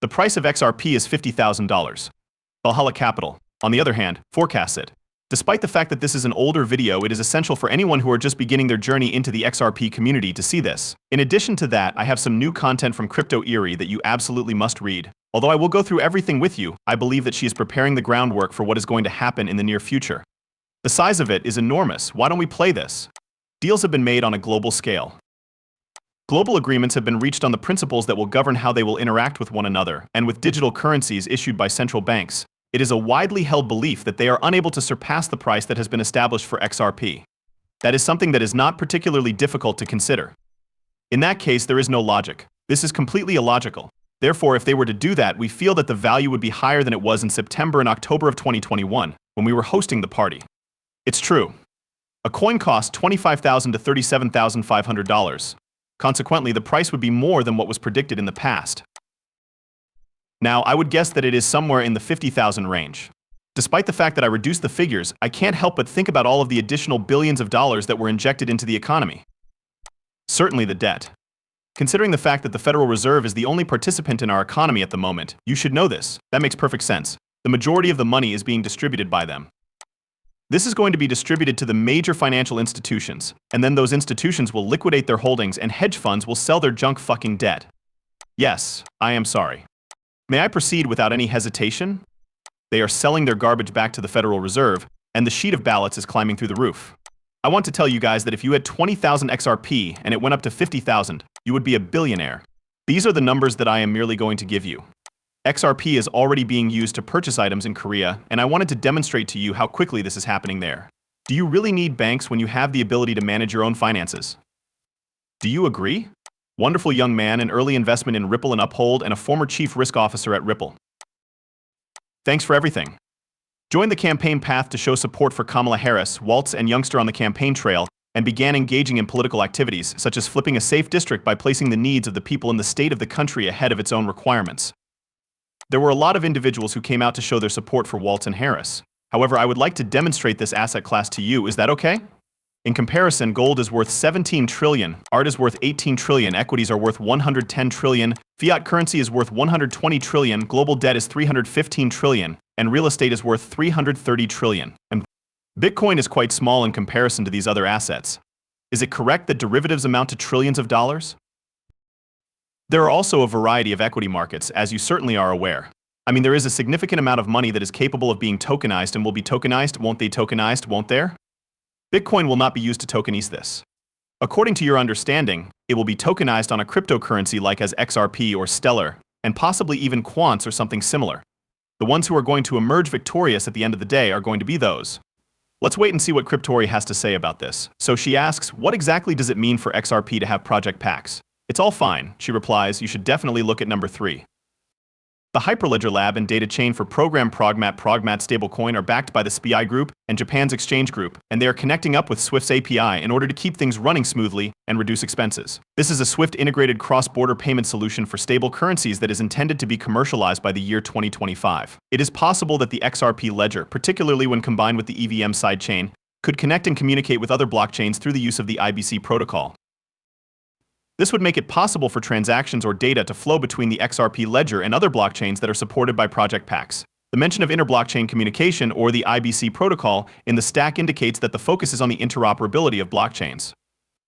The price of XRP is $50,000. Valhilcapital, on the other hand, forecasts it. Despite the fact that this is an older video, it is essential for anyone who are just beginning their journey into the XRP community to see this. In addition to that, I have some new content from Crypto Eerie that you absolutely must read. Although I will go through everything with you, I believe that she is preparing the groundwork for what is going to happen in the near future. The size of it is enormous. Why don't we play this? Deals have been made on a global scale. Global agreements have been reached on the principles that will govern how they will interact with one another, and with digital currencies issued by central banks, it is a widely held belief that they are unable to surpass the price that has been established for XRP. That is something that is not particularly difficult to consider. In that case, there is no logic. This is completely illogical. Therefore, if they were to do that, we feel that the value would be higher than it was in September and October of 2021, when we were hosting the party. It's true. A coin costs $25,000 to $37,500. Consequently, the price would be more than what was predicted in the past. Now, I would guess that it is somewhere in the 50,000 range. Despite the fact that I reduced the figures, I can't help but think about all of the additional billions of dollars that were injected into the economy. Certainly the debt. Considering the fact that the Federal Reserve is the only participant in our economy at the moment, you should know this. That makes perfect sense. The majority of the money is being distributed by them. This is going to be distributed to the major financial institutions, and then those institutions will liquidate their holdings and hedge funds will sell their junk fucking debt. Yes, I am sorry. May I proceed without any hesitation? They are selling their garbage back to the Federal Reserve, and the sheet of ballots is climbing through the roof. I want to tell you guys that if you had 20,000 XRP and it went up to 50,000, you would be a billionaire. These are the numbers that I am merely going to give you. XRP is already being used to purchase items in Korea, and I wanted to demonstrate to you how quickly this is happening there. Do you really need banks when you have the ability to manage your own finances? Do you agree? Wonderful young man, an early investment in Ripple and Uphold, and a former chief risk officer at Ripple. Thanks for everything. Joined the campaign path to show support for Kamala Harris, Waltz, and youngster on the campaign trail, and began engaging in political activities, such as flipping a safe district by placing the needs of the people in the state of the country ahead of its own requirements. There were a lot of individuals who came out to show their support for Waltz and Harris. However, I would like to demonstrate this asset class to you. Is that okay? In comparison, gold is worth 17 trillion, art is worth 18 trillion, equities are worth 110 trillion, fiat currency is worth 120 trillion, global debt is 315 trillion, and real estate is worth 330 trillion. And Bitcoin is quite small in comparison to these other assets. Is it correct that derivatives amount to trillions of dollars? There are also a variety of equity markets, as you certainly are aware. I mean, there is a significant amount of money that is capable of being tokenized and will be tokenized, won't they tokenized, won't there? Bitcoin will not be used to tokenize this. According to your understanding, it will be tokenized on a cryptocurrency like as XRP or Stellar, and possibly even Quants or something similar. The ones who are going to emerge victorious at the end of the day are going to be those. Let's wait and see what Cryptori has to say about this. So she asks, what exactly does it mean for XRP to have project packs? It's all fine, she replies, you should definitely look at number 3. The Hyperledger Lab and data chain for Progmat stablecoin are backed by the SPI Group and Japan's Exchange Group, and they are connecting up with Swift's API in order to keep things running smoothly and reduce expenses. This is a Swift integrated cross-border payment solution for stable currencies that is intended to be commercialized by the year 2025. It is possible that the XRP ledger, particularly when combined with the EVM sidechain, could connect and communicate with other blockchains through the use of the IBC protocol. This would make it possible for transactions or data to flow between the XRP ledger and other blockchains that are supported by project packs. The mention of inter-blockchain communication, or the IBC protocol, in the stack indicates that the focus is on the interoperability of blockchains.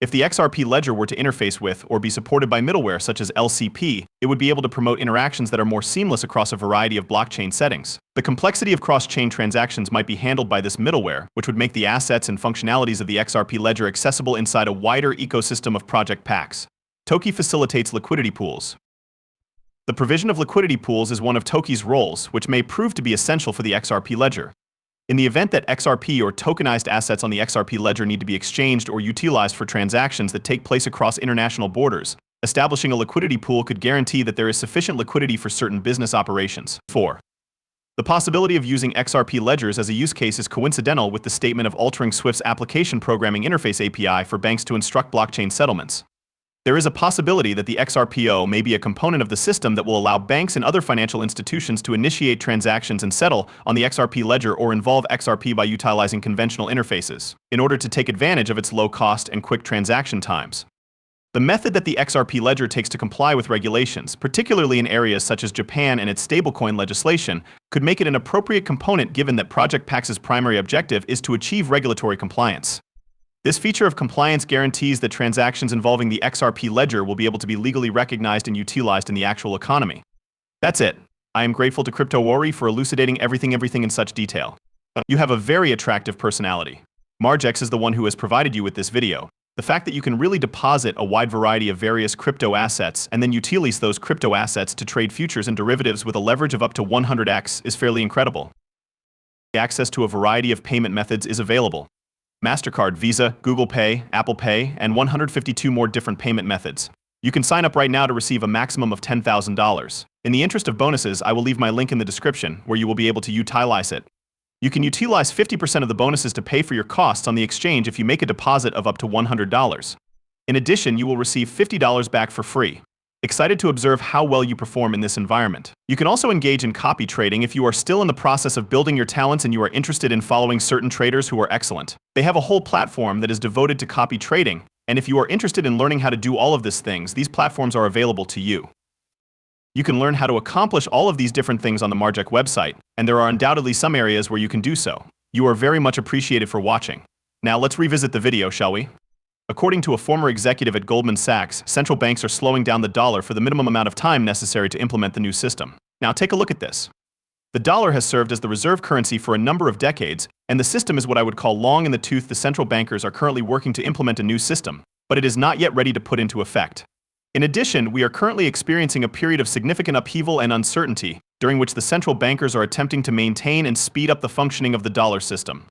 If the XRP ledger were to interface with or be supported by middleware such as LCP, it would be able to promote interactions that are more seamless across a variety of blockchain settings. The complexity of cross-chain transactions might be handled by this middleware, which would make the assets and functionalities of the XRP ledger accessible inside a wider ecosystem of project packs. Toki facilitates liquidity pools. The provision of liquidity pools is one of Toki's roles, which may prove to be essential for the XRP ledger. In the event that XRP or tokenized assets on the XRP ledger need to be exchanged or utilized for transactions that take place across international borders, establishing a liquidity pool could guarantee that there is sufficient liquidity for certain business operations. 4. The possibility of using XRP ledgers as a use case is coincidental with the statement of altering Swift's application programming interface API for banks to instruct blockchain settlements. There is a possibility that the XRPO may be a component of the system that will allow banks and other financial institutions to initiate transactions and settle on the XRP ledger or involve XRP by utilizing conventional interfaces, in order to take advantage of its low cost and quick transaction times. The method that the XRP ledger takes to comply with regulations, particularly in areas such as Japan and its stablecoin legislation, could make it an appropriate component given that Project Pax's primary objective is to achieve regulatory compliance. This feature of compliance guarantees that transactions involving the XRP ledger will be able to be legally recognized and utilized in the actual economy. That's it. I am grateful to Crypto Worry for elucidating everything in such detail. You have a very attractive personality. Margex is the one who has provided you with this video. The fact that you can really deposit a wide variety of various crypto assets and then utilize those crypto assets to trade futures and derivatives with a leverage of up to 100x is fairly incredible. Access to a variety of payment methods is available. MasterCard, Visa, Google Pay, Apple Pay, and 152 more different payment methods. You can sign up right now to receive a maximum of $10,000. In the interest of bonuses, I will leave my link in the description where you will be able to utilize it. You can utilize 50% of the bonuses to pay for your costs on the exchange if you make a deposit of up to $100. In addition, you will receive $50 back for free. Excited to observe how well you perform in this environment. You can also engage in copy trading if you are still in the process of building your talents and you are interested in following certain traders who are excellent. They have a whole platform that is devoted to copy trading, and if you are interested in learning how to do all of these things, these platforms are available to you. You can learn how to accomplish all of these different things on the Margex website, and there are undoubtedly some areas where you can do so. You are very much appreciated for watching. Now let's revisit the video, shall we? According to a former executive at Goldman Sachs, central banks are slowing down the dollar for the minimum amount of time necessary to implement the new system. Now take a look at this. The dollar has served as the reserve currency for a number of decades, and the system is what I would call long in the tooth. The central bankers are currently working to implement a new system, but it is not yet ready to put into effect. In addition, we are currently experiencing a period of significant upheaval and uncertainty, during which the central bankers are attempting to maintain and speed up the functioning of the dollar system.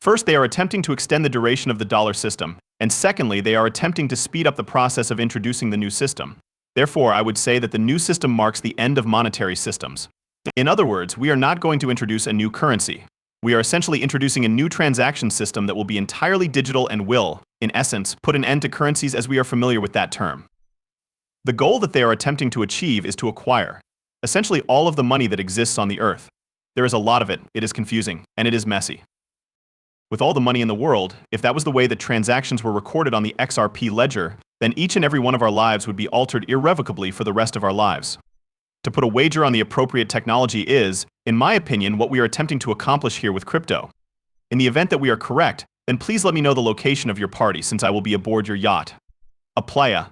First, they are attempting to extend the duration of the dollar system, and secondly, they are attempting to speed up the process of introducing the new system. Therefore, I would say that the new system marks the end of monetary systems. In other words, we are not going to introduce a new currency. We are essentially introducing a new transaction system that will be entirely digital and will, in essence, put an end to currencies as we are familiar with that term. The goal that they are attempting to achieve is to acquire essentially all of the money that exists on the earth. There is a lot of it, it is confusing, and it is messy. With all the money in the world, if that was the way that transactions were recorded on the XRP ledger, then each and every one of our lives would be altered irrevocably for the rest of our lives. To put a wager on the appropriate technology is, in my opinion, what we are attempting to accomplish here with crypto. In the event that we are correct, then please let me know the location of your party since I will be aboard your yacht. A playa.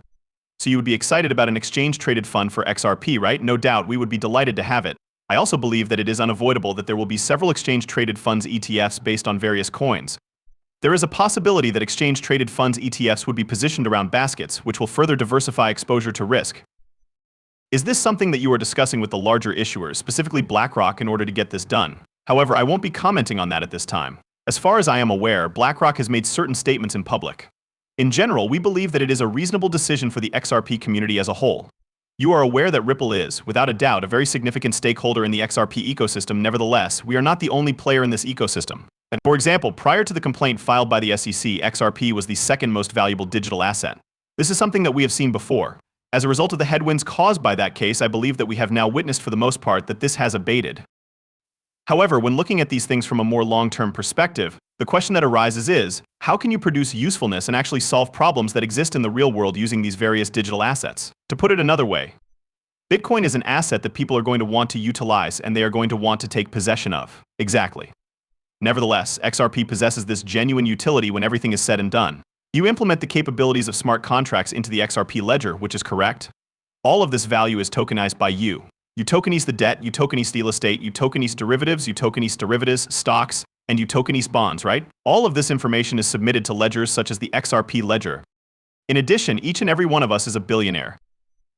So you would be excited about an exchange-traded fund for XRP, right? No doubt, we would be delighted to have it. I also believe that it is unavoidable that there will be several exchange-traded funds ETFs based on various coins. There is a possibility that exchange-traded funds ETFs would be positioned around baskets, which will further diversify exposure to risk. Is this something that you are discussing with the larger issuers, specifically BlackRock, in order to get this done? However, I won't be commenting on that at this time. As far as I am aware, BlackRock has made certain statements in public. In general, we believe that it is a reasonable decision for the XRP community as a whole. You are aware that Ripple is, without a doubt, a very significant stakeholder in the XRP ecosystem. Nevertheless, we are not the only player in this ecosystem. For example, prior to the complaint filed by the SEC, XRP was the second most valuable digital asset. This is something that we have seen before. As a result of the headwinds caused by that case, I believe that we have now witnessed for the most part that this has abated. However, when looking at these things from a more long-term perspective, the question that arises is, how can you produce usefulness and actually solve problems that exist in the real world using these various digital assets? To put it another way, Bitcoin is an asset that people are going to want to utilize and they are going to want to take possession of. Exactly. Nevertheless, XRP possesses this genuine utility when everything is said and done. You implement the capabilities of smart contracts into the XRP ledger, which is correct. All of this value is tokenized by you. You tokenize the debt, you tokenize real estate, you tokenize derivatives, stocks, and you tokenize bonds, right? All of this information is submitted to ledgers such as the XRP ledger. In addition, each and every one of us is a billionaire.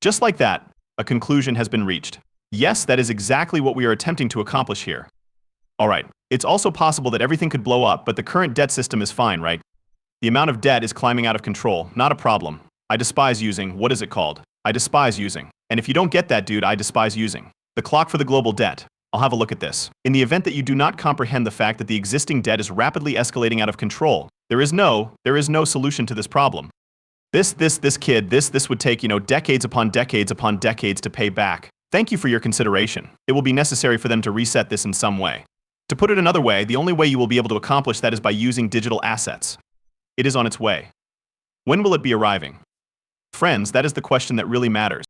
Just like that, a conclusion has been reached. Yes, that is exactly what we are attempting to accomplish here. Alright, it's also possible that everything could blow up, but the current debt system is fine, right? The amount of debt is climbing out of control, not a problem. I despise using, what is it called? I despise using. And if you don't get that, dude, I despise using. The clock for the global debt. I'll have a look at this. In the event that you do not comprehend the fact that the existing debt is rapidly escalating out of control, there is no solution to this problem. This would take, decades upon decades to pay back. Thank you for your consideration. It will be necessary for them to reset this in some way. To put it another way, the only way you will be able to accomplish that is by using digital assets. It is on its way. When will it be arriving? Friends, that is the question that really matters.